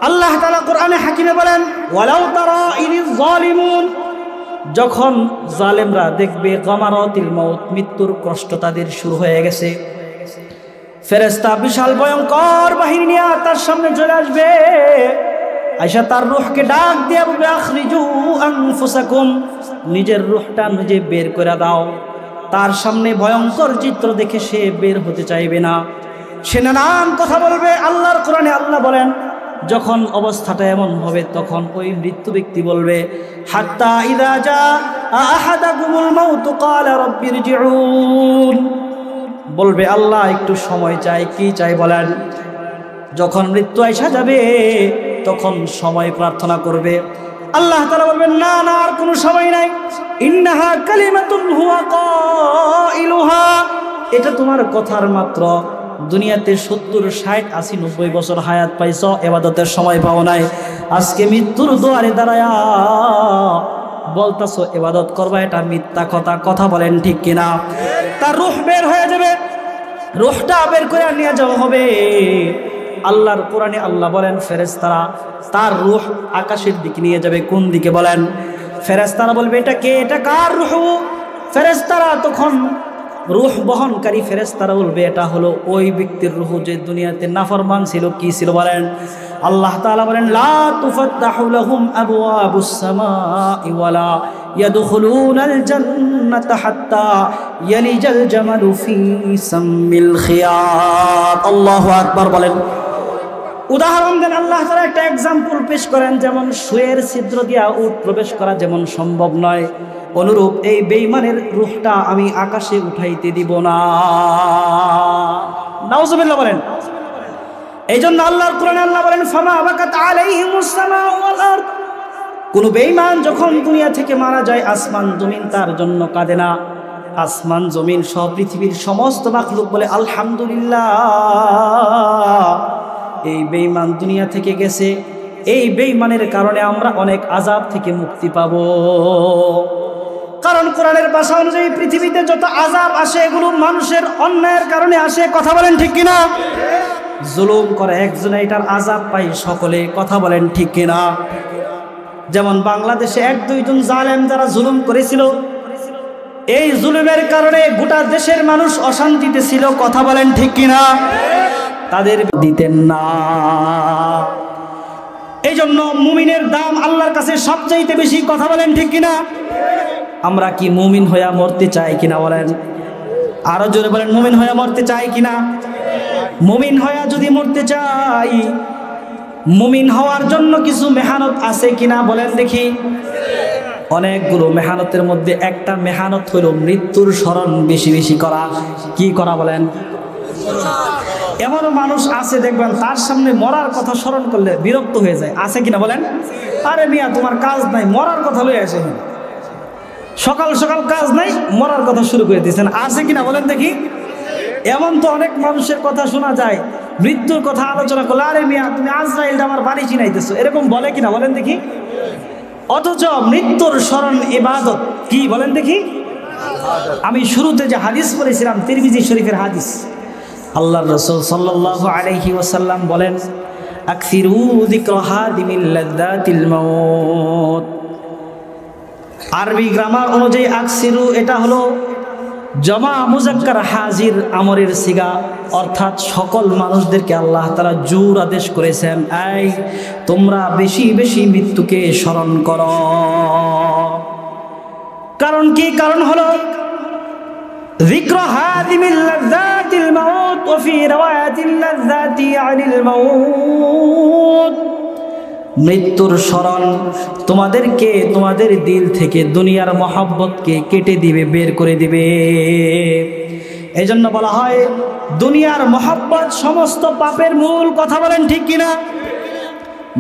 Speaker 1: আল্লাহ তাআলা কোরআনে হাকিমে বলেন ওয়ালাউ তারা ইদিজ জালিমুন, যখন জালেমরা দেখবে গামারাতিল মাউত, মৃত্যুর কষ্ট তাদের শুরু হয়ে গেছে, ফেরেশতা বিশাল ভয়ঙ্কর বাহিনী নিয়ে তার সামনে চলে আসবে। আয়েশা তার রূহকে ডাক দিয়ে বলবে আখরিজু আনফুসাকুম, নিজের রূহটা নিজে বের করে দাও। তার সামনে ভয়ঙ্কর চিত্র দেখে সে বের হতে চাইবে না, সে নানান কথা বলবে। আল্লাহর কোরআনে আল্লাহ বলেন যখন অবস্থাটা এমন হবে, তখন ওই মৃত্যু ব্যক্তি বলবে হাত্তা ইযা জা আহাদাকুমুল মাউত ক্বালা রাব্বিরজিউন, বলবে আল্লাহ একটু সময় চাই। কি চাই বলেন? যখন মৃত্যু আইসা যাবে তখন সময় প্রার্থনা করবে। আল্লাহ তাআলা বলবেন না না, আর কোনো সময় নাই। ইন্নাহা কালিমাতুন হুয়া কাইলুহা, এটা তোমার কথার মাত্র। দুনিয়াতে 70, 60, 80, 90 বছর হায়াত পাইছ, ইবাদতের সময় পাও নাই। আজকে মৃত্যুর দুয়ারে দাঁড়ায়া বলতাছো ইবাদত করবা, এটা মিথ্যা কথা। কথা বলেন ঠিক কিনা? তার রূহ বের হয়ে যাবে, রূহটা বের করে নিয়ে যাওয়া হবে। আল্লাহর কোরআনে আল্লাহ বলেন ফেরেশতারা তার রূহ আকাশের দিকে নিয়ে যাবে। কোন দিকে বলেন? ফেরেশতারা বলবে এটা কে? এটা কার রূহ? ফেরেশতারা তখন রূহ বহনকারী ফেরেশতারা বলবে এটা হলো ওই ব্যক্তির রূহ যে দুনিয়াতে নাফরমান ছিল। কি ছিল বলেন? আল্লাহ তাআলা বলেন লা তুফাত্তাহু লাহুম আবওয়াবুস সামাই ওয়ালা ইয়াদখুলুনাল জান্নাতা হাত্তা ইয়ালিজাল জামালু ফি সাম্মিল খিয়াত। আল্লাহু আকবার বলেন। উদাহরণ দেন আল্লাহ তাআলা একটা एग्जांपल পেশ করেন, যেমন সুয়ের ছিদ্র দিয়া উট প্রবেশ করা যেমন সম্ভব নয়, অনুরূপ এই বেঈমানের রূহটা আমি আকাশে উঠাইতে দিব না। নাউজুবিল্লাহ বলেন। এইজন্য আল্লাহর কোরআনে আল্লাহ বলেন ফামা বাকাত আলাইহিমুস সামাউ ওয়াল আরদ। কোন বেঈমান যখন দুনিয়া থেকে মারা যায় আসমান জমিন তার জন্য কাঁদে না। আসমান জমিন সব পৃথিবীর সমস্ত মাখলুক বলে আলহামদুলিল্লাহ, এই বেঈমান দুনিয়া থেকে গেছে, এই বেঈমানের কারণে আমরা অনেক আযাব থেকে মুক্তি পাব। কারণ কোরআনের ভাষা অনুযায়ী পৃথিবীতে যত আযাব আসে এগুলো মানুষের অন্যায়ের কারণে আসে। কথা বলেন ঠিক কিনা? জুলুম করে একজনে এটার আযাব পাই সকলে। কথা বলেন ঠিক কিনা? যেমন বাংলাদেশে এক দুইজন জালেম যারা জুলুম করেছিল, এই জুলুমের কারণে গোটা দেশের মানুষ অশান্তিতে ছিল। কথা বলেন ঠিক কিনা? তাদের দিতেন না। এই জন্য মুমিনের দাম আল্লাহর কাছে সবচাইতে বেশি। কথা বলেন ঠিক কিনা? আমরা কি মুমিন হইয়া মরতে চাই কিনা বলেন? আরো জোরে বলেন, মুমিন হইয়া মরতে চাই কিনা? মুমিন হইয়া যদি মরতে চাই, মুমিন হওয়ার জন্য কিছু মেহনত আছে কিনা বলেন দেখি। অনেকগুলো মেহনতের মধ্যে একটা মেহনত হলো মৃত্যুর স্মরণ বেশি বেশি করা। কি করা বলেন? এমন মানুষ আছে দেখবেন তার সামনে মরার কথা স্মরণ করলে বিরক্ত হয়ে যায়। আছে কিনা বলেন? আরে মিয়া তোমার কাজ নাই, মরার কথা লয়ে আসে। সকাল সকাল কাজ নাই, মরার কথা শুরু করে দিয়েছেন। আছে কিনা বলেন দেখি? এমন তো অনেক মানুষের কথা শোনা যায়, মৃত্যুর কথা আলোচনা করলে আরে মিয়া তুমি আজরাইলটা আমার বাড়ি চিনাইতেছো, এরকম বলে কিনা বলেন দেখি? অথচ মৃত্যুর স্মরণ ইবাদত। কি বলেন দেখি? আমি শুরুতে যে হাদিস পড়েছিলাম তিরমিজি শরীফের হাদিস, আল্লাহর রাসূল সাল্লাল্লাহু আলাইহি ওয়াসাল্লাম বলেন আকসিরু যিকরা হাদিমিল লাযযাতিল মাউত। আরবি গ্রামার অনুযায়ী আকসিরু এটা হলো জমা মুজাক্কার হাজির আমরের সিগা, অর্থাৎ সকল মানুষদেরকে আল্লাহ তাআলা জোর আদেশ করেছেন এই তোমরা বেশি বেশি মৃত্যুকে স্মরণ করো। কারণ কি? কারণ হলো যিকরা হাদিমিল লাযযাতিল মাউত ওয়া ফি রাওয়ায়াতিল লাযযাতি আনিল মাউত। মৃত্যুর স্মরণ তোমাদেরকে তোমাদের দিল থেকে দুনিয়ার মহব্বতকে কেটে দিবে, বের করে দিবে। এই জন্য বলা হয় দুনিয়ার মহব্বত সমস্ত পাপের মূল। কথা বলেন ঠিক কিনা?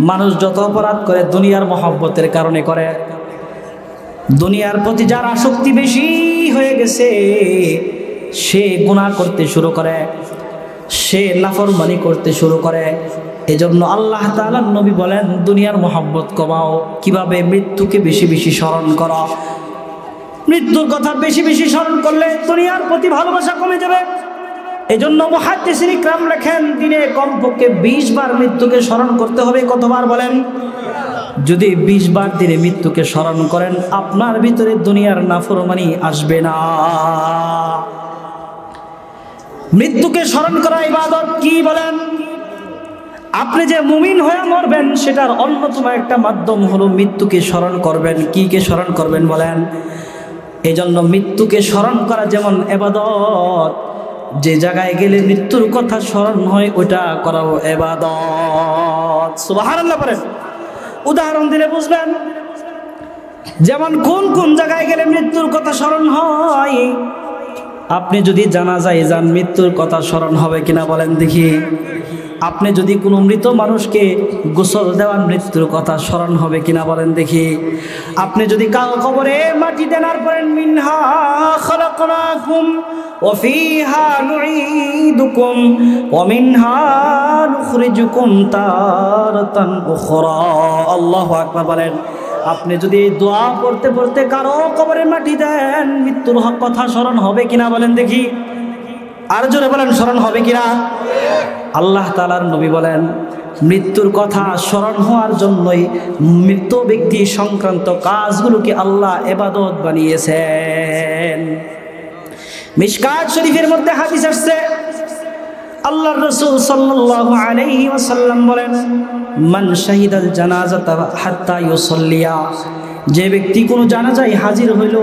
Speaker 1: মানুষ যত অপরাধ করে দুনিয়ার মহব্বতের কারণে করে। দুনিয়ার প্রতি যার আসক্তি বেশি হয়ে গেছে সে গুনাহ করতে শুরু করে, সে নাফরমানি করতে শুরু করে। এজন্য আল্লাহ তাআলার নবী বলেন দুনিয়ার মহব্বত কমাও। কিভাবে? মৃত্যুকে বেশি বেশি স্মরণ করো। মৃত্যুর কথা বেশি বেশি স্মরণ করলে দুনিয়ার প্রতি ভালোবাসা কমে যাবে। এজন্য মুহাদ্দিসিন ইকরাম লেখেন দিনে কমপক্ষে 20 বার মৃত্যুকে স্মরণ করতে হবে। কতবার বলেন? যদি 20 বার দিনে মৃত্যুকে স্মরণ করেন আপনার ভিতরে দুনিয়ার নাফরমানি আসবে না। মৃত্যুকে স্মরণ করা ইবাদত। কি বলেন? আপনি যে মুমিন হয়ে মরবেন সেটার অন্যতম একটা মাধ্যম হলো মৃত্যুকে স্মরণ করবেন। কি কে স্মরণ করবেন বলেন? এজন্য মৃত্যুকে স্মরণ করা যেমন ইবাদত, যে জায়গায় গেলে মৃত্যুর কথা স্মরণ হয় ওটা করাও ইবাদত। সুবহানাল্লাহ বলেন। উদাহরণ দিলে বুঝবেন। যেমন কোন কোন জায়গায় গেলে মৃত্যুর কথা স্মরণ হয়। আপনি যদি জানাজায় যান মৃত্যুর কথা স্মরণ হবে কিনা বলেন দেখি। আপনি যদি কোনো মৃত মানুষকে গোসল দেওয়ার মৃত্যুর কথা স্মরণ হবে কিনা বলেন দেখি। আপনি যদি কারো কবরে মাটি দেনার পরেন মিনহা খালাকনাকুম ওয়া ফিহা নুঈদুকুম ওয়া মিনহা নুখরিজুকুম তারাতান উখরা। আল্লাহু আকবার বলেন। আপনি যদি দোয়া পড়তে পড়তে কারো কবরে মাটি দেন মৃত্যুর কথা স্মরণ হবে কিনা বলেন দেখি। আর জোরে বলেন স্মরণ হবে কিনা। আল্লাহ তাআলার নবী বলেন মৃত্যুর কথা স্মরণ হওয়ার জন্যই মৃত ব্যক্তি সংক্রান্ত কাজগুলোকে আল্লাহ ইবাদত বানিয়েছেন। মিশকাত শরীফের মধ্যে হাদিস আসছে, আল্লাহর রাসূল সাল্লাল্লাহু আলাইহি ওয়াসাল্লাম বলেন, মান শাহিদাল জানাজাতা হাত্তা ইউসাল্লিয়া, যে ব্যক্তি কোনো জানাজায় হাজির হইল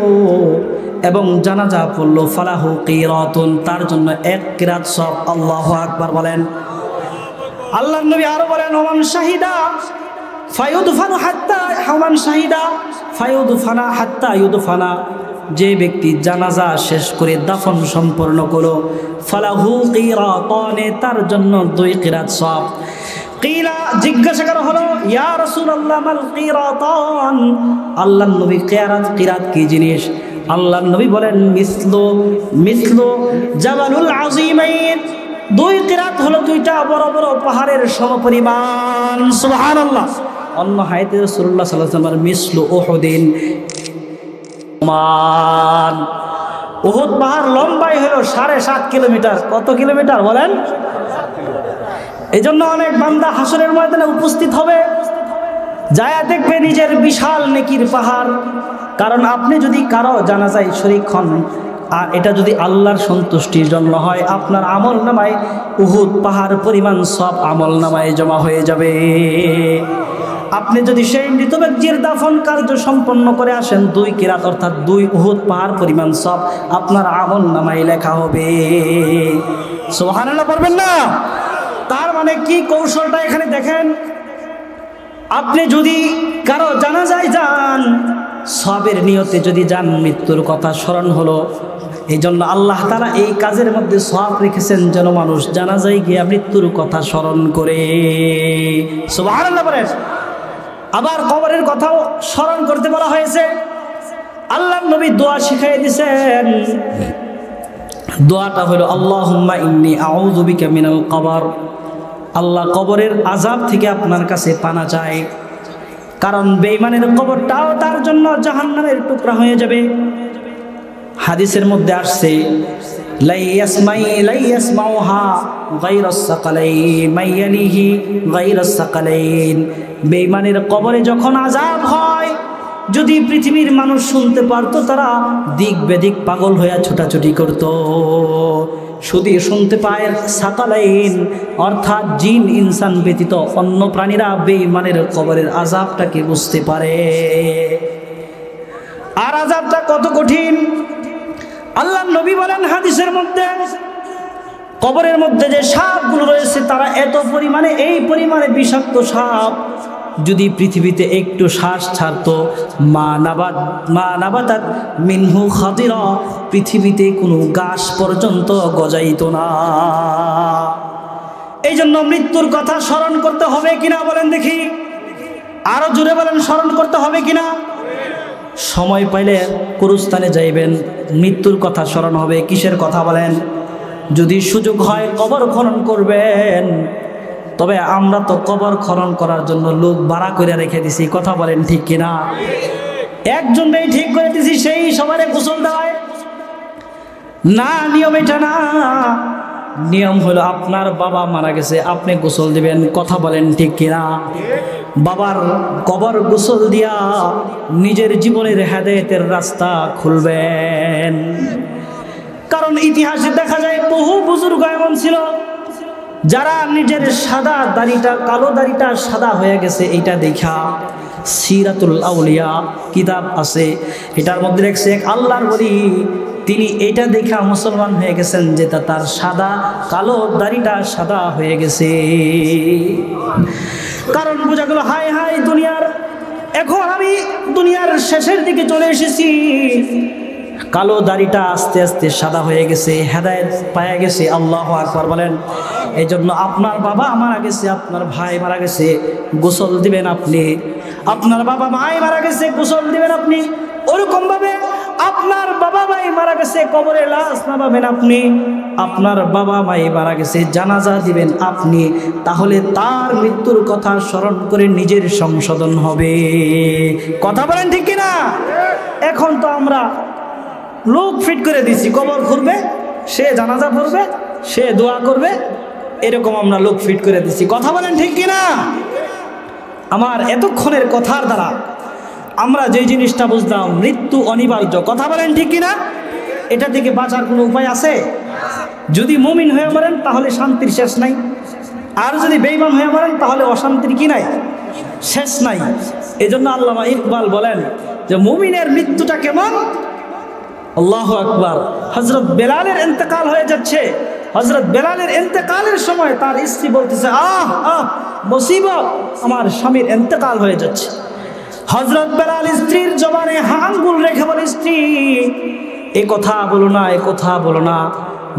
Speaker 1: এবং জানাজা পড়ল, ফালাহু কিরাতুন, তার জন্য এক কিরাত সওয়াব। আল্লাহু আকবার বলেন। আল্লাহর নবী আরো বলেন, ওমান শাহিদা ফায়ুদফানু হাত্তা, ওমান শাহিদা ফায়ুদফানা হাত্তা ইউদফানা, যে ব্যক্তি জানাজা শেষ করে দাফন সম্পন্ন করলো, ফালাহু কিরাতান, তার জন্য 2 কিরাত সওয়াব। কিলা, জিজ্ঞাসা করা হলো, ইয়া রাসূলুল্লাহ মাল কিরাতান, আল্লাহর নবী কিরাত কি জিনিস? আল্লাহর নবী বলেন, মিসলু জাবালুল আযীমাইন, 2 কিরাত হলো 2টা বড় বড় পাহাড়ের সমপরিমাণ। সুবহানাল্লাহ। অন্য হাদিসে রাসূলুল্লাহ সাল্লাল্লাহু আলাইহি ওয়াসাল্লাম মিসলু উহুদিন, উহুদ পাহাড় লম্বাই হলো 7.5 কিলোমিটার। কত কিলোমিটার বলেন? এই জন্য অনেক বান্দা হাসরের ময়দানে উপস্থিত হবে, যায়া দেখবে নিজের বিশাল নেকির পাহাড়। কারণ আপনি যদি কারো জানাজায় শরীক হন আর এটা যদি আল্লাহর সন্তুষ্টির জন্য হয়, আপনার আমল নামায় উহুদ পাহাড় পরিমাণ সব আমল নামায় জমা হয়ে যাবে। আপনি যদি সেই মৃত ব্যক্তির দাফন কার্য সম্পন্ন করে আসেন, 2 কিরাত অর্থাৎ 2 উহুদ পাহাড় পরিমাণ সব আপনার আমল নামায় লেখা হবে। সুবহানাল্লাহ পড়বেন না? তার মানে কি কৌশলটা এখানে দেখেন। আপনি যদি কারো জানাজায় যান, সবের নিয়তে যদি যান, মৃত্যুর কথা স্মরণ হলো, এই জন্য আল্লাহ তাআলা এই কাজের মধ্যে সওয়াব রেখেছেন যেন মানুষ জানাজায় গিয়ে মৃত্যুর কথা স্মরণ করে। সুবহানাল্লাহ বলেন। আবার কবরের কথাও স্মরণ করতে বলা হয়েছে। আল্লাহর নবী দোয়া শিখিয়ে দিয়েছেন, দোয়াটা হলো আল্লাহুম্মা ইন্নী আউযু বিকা মিনাল কবর, আল্লাহ কবরের আযাব থেকে আপনার কাছে পানা চাই। কারণ বেঈমানের কবরটাও তার জন্য জাহান্নামের টুকরা হয়ে যাবে। হাদিসের মধ্যে আসছে, লাইয়াসমাউহা গায়রাস সাকালাইন মাইয়ালিহি গায়রাস সাকালাইন, বেঈমানের কবরে যখন আযাব হয়, যদি পৃথিবীর মানুষ শুনতে পারত, তারা দিক বেদিক পাগল হইয়া ছোটাছুটি করত। শুধু শুনতে পায় সাকালাইন অর্থাৎ জিন ইনসান ব্যতীত অন্য প্রাণীরা বেঈমানের কবরের আযাবটাকে বুঝতে পারে। আর আযাবটা কত কঠিন আল্লাহর নবী বলেন হাদিসের মধ্যে, কবরের মধ্যে যে সাপগুলো রয়েছে তারা এত পরিমাণে, এই পরিমাণে বিষাক্ত সাপ, যদি পৃথিবীতে একটু শ্বাস ছাড়তো, মা নাবাতাত মিনহু খাদিরা, পৃথিবীতে কোনো গাছ পর্যন্ত গজাইতো না। এই জন্য মৃত্যুর কথা স্মরণ করতে হবে কিনা বলেন দেখি, আরো জোরে বলেন, স্মরণ করতে হবে কিনা? সময় পাইলে কুরুস্থানে যাইবেন, মৃত্যুর কথা স্মরণ হবে। কিসের কথা বলেন? যদি সুযোগ হয় কবর খনন করবেন। তবে আমরা তো কবর খনন করার জন্য লোক ভাড়া করে রেখে দিছি, কথা বলেন ঠিক কিনা? একজনই ঠিক করে দিছি, সেই সবারে গোসল দেওয়ায় না, নিয়ম এটা না। নিয়ম হলো আপনার বাবা মারা গেছে, আপনি গোসল দিবেন, কথা বলেন ঠিক কিনা? বাবার কবর গোসল দিয়া নিজের জীবনের হেদায়েতের রাস্তা খুলবেন। কারণ ইতিহাসে দেখা যায় বহু বুজুর্গ এমন ছিল যারা নিজের সাদা দাড়িটা, কালো দাড়িটা সাদা হয়ে গেছে, এটা দেখা সিরাতুল আউলিয়া কিতাব আছে, এটার মধ্যে দেখছে এক আল্লাহর ওলি, তিনি এটা দেখা মুসলমান হয়ে গেছেন, যে তার সাদা কালো দাড়িটা সাদা হয়ে গেছে। কারণ বোঝা গেল, হায় হায় দুনিয়ার, এখন আমি দুনিয়ার শেষের দিকে চলে এসেছি, কালো দাড়িটা আস্তে আস্তে সাদা হয়ে গেছে, হেদায়েত পাওয়া গেছে। আল্লাহু আকবার বলেন। এই জন্য আপনার বাবা মারা গেছে, আপনার ভাই মারা গেছে, গোসল দিবেন আপনি। আপনার বাবা মাই মারা গেছে, গোসল দিবেন আপনি। ওরকম ভাবে আপনার বাবা মাই মারা গেছে, কবরে লাশ নামাবেন আপনি। আপনার বাবা মাই মারা গেছে, জানাজা দিবেন আপনি। তাহলে তার মৃত্যুর কথা স্মরণ করে নিজের সংশোধন হবে। কথা বলেন ঠিক কিনা? এখন তো আমরা লোক ফিট করে দিছি, কবর খুঁড়বে, সে জানাজা পড়বে, সে দোয়া করবে, এরকম আমরা লোক ফিট করে দিছি। কথা বলেন ঠিক কিনা? আমার এতক্ষণের কথার দ্বারা আমরা যে জিনিসটা বুঝলাম, মৃত্যু অনিবার্য। কথা বলেন ঠিক কিনা? এটা থেকে বাঁচার কোনো উপায় আছে? যদি মুমিন হয়ে মরেন তাহলে শান্তির শেষ নাই, আর যদি বেঈমান হয়ে মরেন তাহলে অশান্তির কি নাই, শেষ নাই। এজন্য আল্লামা ইকবাল বলেন যে মুমিনের মৃত্যুটা কেমন? আল্লাহু আকবার। হযরত বেলালের ইন্তেকাল হয়ে যাচ্ছে, হযরত বেলালের ইন্তেকালের সময় তার স্ত্রী বলতেছে, আহ আহ মুসিবত, আমার স্বামীর ইন্তেকাল হয়ে যাচ্ছে। হযরত বেলাল স্ত্রীর জবানে আঙ্গুল রেখে বলে, স্ত্রী এই কথা বলো না, এই কথা বলো না,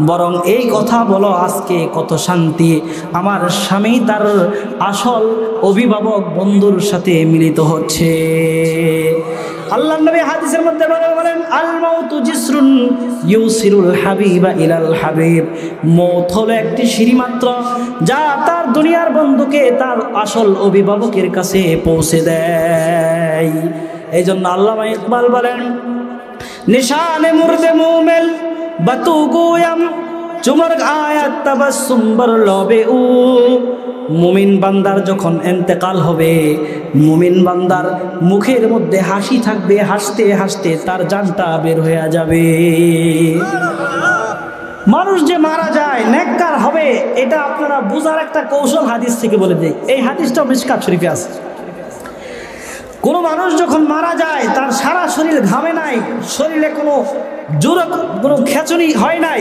Speaker 1: বরং এই কথা বলো আজকে কত শান্তি, আমার স্বামী তার আসল অভিভাবক বন্ধুর সাথে মিলিত হচ্ছে। আল্লাহর নবী হাদিসের মধ্যে বলেন, আল মাউতু জিসরুন ইউসিরুল হাবিবা ইলাল হাবিব, মৌত হলো একটি সিঁড়ি মাত্র যা তার দুনিয়ার বন্ধুকে তার আসল অভিভাবকের কাছে পৌঁছে দেয়। এই জন্য আল্লামা ইকবাল বলেন, নিশানে মুর্দে মুমেল বাতু গোয়াম চুমর আয়াত তাবাসসুম বার লবে উ। মুমিন বান্দার যখন ইন্তেকাল হবে, মুমিন বান্দার মুখের মধ্যে হাসি থাকবে, হাসতে হাসতে তার জানটা বের হয়ে যাবে। মানুষ যে মারা যায় নেককার হবে, এটা আপনারা বুঝার একটা কৌশল হাদিস থেকে বলে দেই। এই হাদিসটা মিশকাত শরীফে আছে। কোনো মানুষ যখন মারা যায় তার সারা শরীর ঘামে নাই, শরীরে কোনো জোরে কোনো খেচুনি হয় নাই,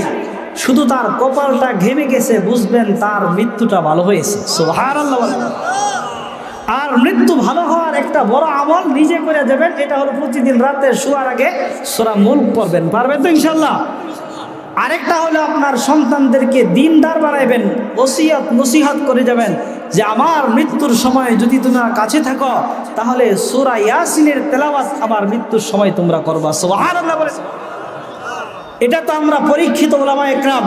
Speaker 1: শুধু তার কপালটা ঘেমে গেছে, বুঝবেন তার মৃত্যুটা ভালো হয়েছে। সুবহানাল্লাহ। আর মৃত্যু ভালো হওয়ার একটা বড় আমল নিজে করে দেবেন, এটা হলো প্রতিদিন রাতে শোয়ার আগে সূরা মুলক পড়বেন। পারবেন তো ইনশাআল্লাহ? আরেকটা হলো আপনার সন্তানদেরকে দিনদার বানাইবেন, ওসিয়ত নসিহত করে যাবেন যে আমার মৃত্যুর সময় যদি তোমরা কাছে থাকো তাহলে সূরা ইয়াসিনের তেলাওয়াত আমার মৃত্যুর সময় তোমরা করবা। সুবহানাল্লাহ বলে। এটা তো আমরা পরীক্ষিত উলামা একরাম,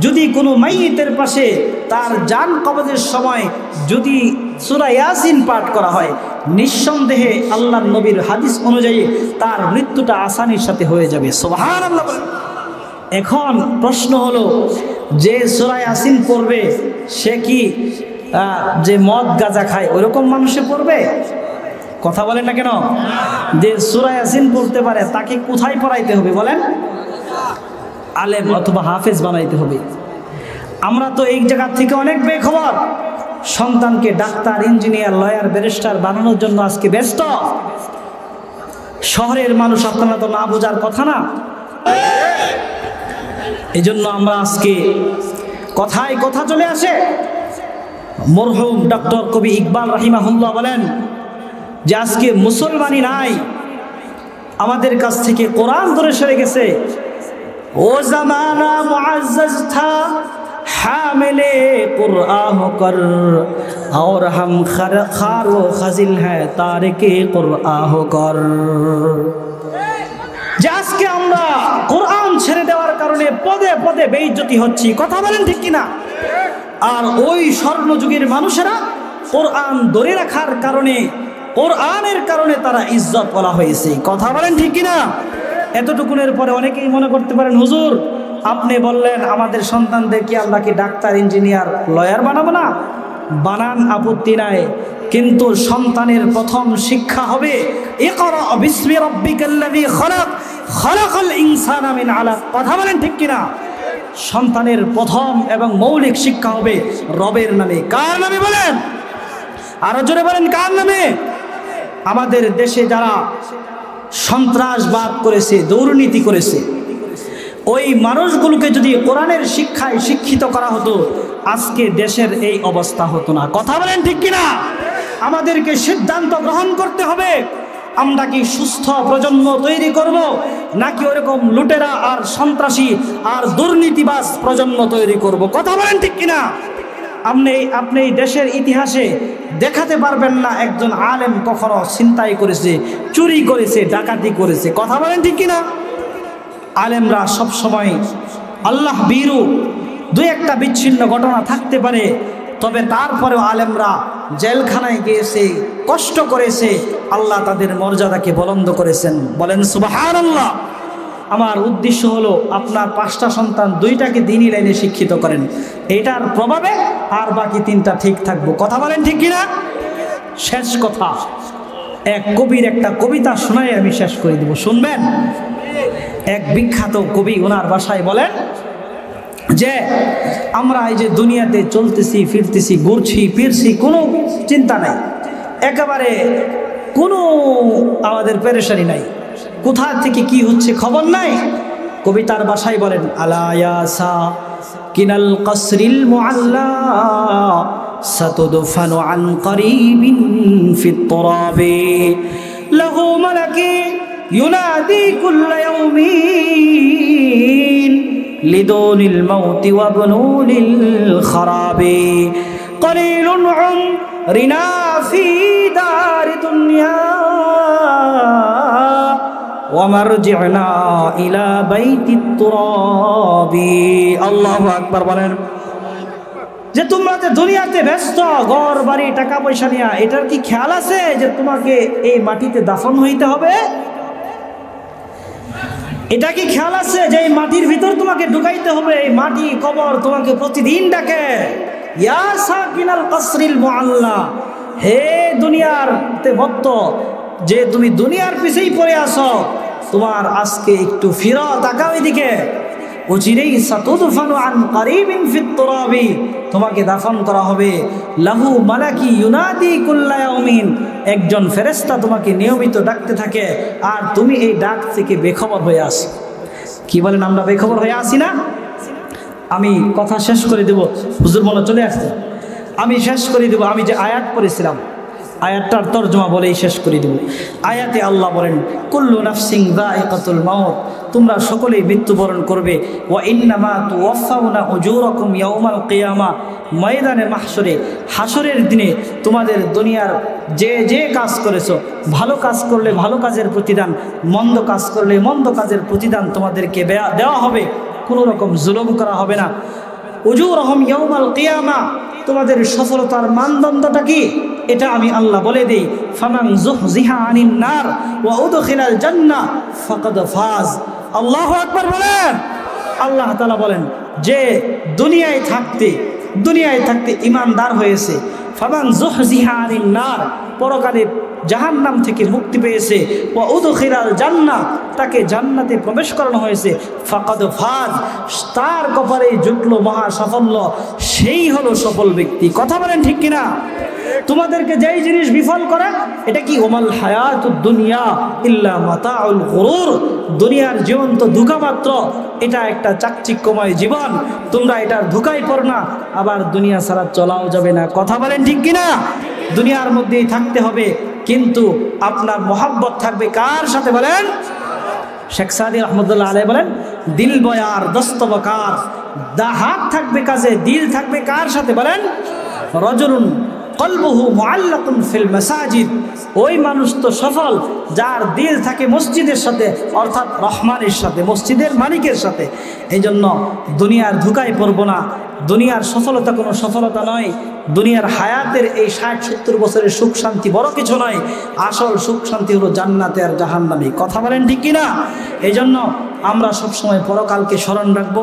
Speaker 1: যদি কোনো মাইয়িতের পাশে তার জান কবজের সময় যদি সূরা ইয়াসিন পাঠ করা হয়, নিঃসন্দেহে আল্লাহর নবীর হাদিস অনুযায়ী তার মৃত্যুটা আসানির সাথে হয়ে যাবে। সুবহানাল্লাহ বলে। এখন প্রশ্ন হলো, যে সূরা ইয়াসিন পড়বে সে কি যে মদ গাঁজা খায় ওইরকম মানুষে পড়বে? কথা বলেন না কেন? যে সূরা ইয়াসিন পড়তে পারে তাকে কোথায় পড়াইতে হবে বলেন? আলেম অথবা হাফেজ বানাইতে হবে। আমরা তো এই জায়গা থেকে অনেক বেখবর, সন্তানকে ডাক্তার, ইঞ্জিনিয়ার, লয়ার, ব্যারিস্টার বানানোর জন্য আজকে ব্যস্ত। শহরের মানুষ আপনারা তো না বোঝার কথা না। এই জন্য আমরা আজকে কথায় কথা চলে আসে। মরহুম ডক্টর কবি ইকবাল রাহিমাহুল্লাহ বলেন যে আজকে মুসলমানই নাই, আমাদের কাছ থেকে কোরআন দূরে সরে গেছে। ও জামানা মুআজ্জাজ থা হামিলে কুরআন কর और हम खार व खजिल है तारिके कुरआन কর। যে আজকে আমরা কোরআন ছেড়ে দেওয়ার কারণে পদে পদে বেইজ্জতি হচ্ছি। কথা বলেন ঠিক কিনা? আর ওই স্বর্ণযুগের মানুষেরা কোরআন ধরে রাখার কারণে, কোরআনের কারণে তারা ইজ্জত বলা হয়েছে। কথা বলেন ঠিক কিনা? এতটুকুনের পরে অনেকেই মনে করতে পারেন, হুজুর আপনি বললেন আমাদের সন্তানদেরকে আমরা কি ডাক্তার, ইঞ্জিনিয়ার, লয়ার বানাবো না? বানান, আপত্তি নাই, কিন্তু সন্তানের প্রথম শিক্ষা হবে ইকরা বিসমি রাব্বিকাল্লাযী খালাক খালাকাল ইনসানা মিন আলাক। কথা বলেন ঠিক কিনা? সন্তানের প্রথম এবং মৌলিক শিক্ষা হবে রবের নামে। কার নামে বলেন? আরো জোরে বলেন, কার নামে? আমাদের দেশে যারা সন্ত্রাসবাদ করেছে, দুর্নীতি করেছে, ওই মানুষগুলোকে যদি কোরআনের শিক্ষায় শিক্ষিত করা হতো আজকে দেশের এই অবস্থা হতো না। কথা বলেন ঠিক কিনা? আমাদেরকে সিদ্ধান্ত গ্রহণ করতে হবে, আমরা কি সুস্থ প্রজন্ম তৈরি করব নাকি ওরকম লুটেরা আর সন্ত্রাসী আর দুর্নীতিবাজ প্রজন্ম তৈরি করব? কথা বলেন ঠিক কিনা? আপনি দেশের ইতিহাসে দেখাতে পারবেন না একজন আলেম কখনো ছিনতাই করেছে, চুরি করেছে, ডাকাতি করেছে। কথা বলেন ঠিক কিনা? আলেমরা সব সময় আল্লাহ ভীরু, দুই একটা বিচ্ছিন্ন ঘটনা থাকতে পারে, তবে তারপরেও আলেমরা জেলখানায় গিয়েছে, কষ্ট করেছে, আল্লাহ তাদের মর্যাদাকে বুলন্দ করেছেন। বলেন সুবহানাল্লাহ। আমার উদ্দেশ্য হলো আপনার 5টা সন্তান 2টাকে দ্বীনি লাইনে শিক্ষিত করেন, এটার প্রভাবে আর বাকি 3টা ঠিক থাকবো। কথা বলেন ঠিক কিনা? শেষ কথা, এক কবির একটা কবিতা শোনাই আমি শেষ করে দেব, শুনবেন? এক বিখ্যাত কবি ওনার ভাষায় বলেন যে আমরা এই যে দুনিয়াতে চলতেছি ফিরতেছি ঘুরছি ফিরছি কোনো চিন্তা নাই, একেবারে কোনো আমাদের পেরেশানি নাই, কোথা থেকে কি হচ্ছে খবর নাই। কবিতার ভাষায় বলেন আলা ইয়া সাকিনাল কসরিল মুআল্লা সাতুদফানু আন করিবিন ফিত তুরাবি লাহু মালাকি ইউনাদি কুল্লা ইয়াউমিন লিদুনিল মাউতি ওয়া বুনুনিল খারাবি কলিলুন উমরিনা ফি দারি দুনিয়া ওয়ামারজি'না ইলা বাইতিত তুরাবি। আল্লাহু আকবার বলেন। যে তোমরা যে দুনিয়াতে ব্যস্ত ঘর বাড়ি টাকা পয়সা নিয়ে, এটার কি খেয়াল আছে যে তোমাকে এই মাটিতে দাফন হইতে হবে? এটা কি খেয়াল আছে যে এই মাটির ভিতর তোমাকে ঢুকাইতে হবে? এই মাটি কবর তোমাকে প্রতিদিন ডাকে, ইয়া সাকিনাল কসরিল মুআল্লা, হে দুনিয়ার তে ভক্ত, যে তুমি দুনিয়ার পিছেই পড়ে আসো, তোমার আজকে একটু ফিরো, তাকাও এদিকে। অচিরেই সাতুদফানু আন করিবিন ফিত তুরাবি, তোমাকে দাফন করা হবে। লাহু মালাকি ইউনাদি কুল্লা ইয়াউমিন, একজন ফেরেশতা তোমাকে নিয়মিত ডাকতে থাকে, আর তুমি এই ডাক থেকে বেখবর হয়ে আসো। কি বলেন, আমরা বেখবর হয়ে আসি না? আমি কথা শেষ করে দেব, হুজুর মনে চলে আসছে, আমি শেষ করে দেব। আমি যে আয়াত পড়েছিলাম, আয়াতটার তর্জমা বলেই শেষ করে দেব। আয়াতে আল্লাহ বলেন কুল্লু নাফসিন যায়িকাতুল মাউত, তোমরা সকলেই মৃত্যুবরণ করবে। ওয়া ইন্নামা তুওয়াফাউনা উজুরাকুম ইয়াউমাল কিয়ামা, ময়দানে মাহশরে, হাসরের দিনে তোমাদের দুনিয়ার যে যে কাজ করেছো, ভালো কাজ করলে ভালো কাজের প্রতিদান, মন্দ কাজ করলে মন্দ কাজের প্রতিদান তোমাদেরকে দেওয়া হবে, কোনো রকম জুলুম করা হবে না। উজুরহুম ইয়াউমাল কিয়ামা, তোমাদের সফলতার মানদণ্ডটা কি এটা আমি আল্লাহ বলে দিই। ফামান যুহজিহা আনিন নার ওয়া উদখিলাল জান্নাহ ফাকাদ ফাজ। আল্লাহু আকবার বলেন। আল্লাহ তাআলা বলেন যে দুনিয়ায় থাকতে ঈমানদার হয়েছে, ফামান যুহজিহা আনিন নার, পরকালে জাহান্নাম থেকে মুক্তি পেয়েছে, ওয়া উদখিলাল জান্নাহ, তাকে জান্নাতে প্রবেশ করানো হয়েছে, ফাকাদ ফাজ, তার কপালে জুটলো মহা সাফল্য, সেই হলো সফল ব্যক্তি। কথা বলেন ঠিক কিনা? তোমাদেরকে যেই জিনিস বিফল করে, এটা কি ওমাল হায়াতুদ দুনিয়া ইল্লা মাতাউল গুরুর, দুনিয়ার জীবন তো ধোঁকা মাত্র, এটা একটা চাকচিক্যময় জীবন, তোমরা এটার ধোঁকায় পড়ো না, আবার দুনিয়া ছাড়া চলাও যাবে না। কথা বলেন ঠিক কিনা? দুনিয়ার মধ্যেই থাকতে হবে, কিন্তু আপনার মোহাব্বত থাকবে কার সাথে বলেন? শেখ সাদি রহমতুল্লাহ আলাইহি বলেন দিল বয়ার দস্তবকার, হাত থাকবে কাজে, দিল থাকবে কার সাথে বলেন? রজুলুন কলবুহু মুআল্লাকুন ফিল মাসাজিদ, ওই মানুষ তো সফল যার দিল থাকে মসজিদের সাথে, অর্থাৎ রহমানের সাথে, মসজিদের মালিকের সাথে। এই জন্য দুনিয়ার ধোঁকায় পড়ব না। দুনিয়ার সফলতা কোনো সফলতা নয়, দুনিয়ার হায়াতের এই ৬০-৭০ বছরের সুখ শান্তি বড় কিছু নয়, আসল সুখ শান্তি হলো জান্নাতে আর জাহান্নামে। কথা বলেন ঠিক কিনা? এই জন্য আমরা সবসময় পরকালকে স্মরণ রাখবো।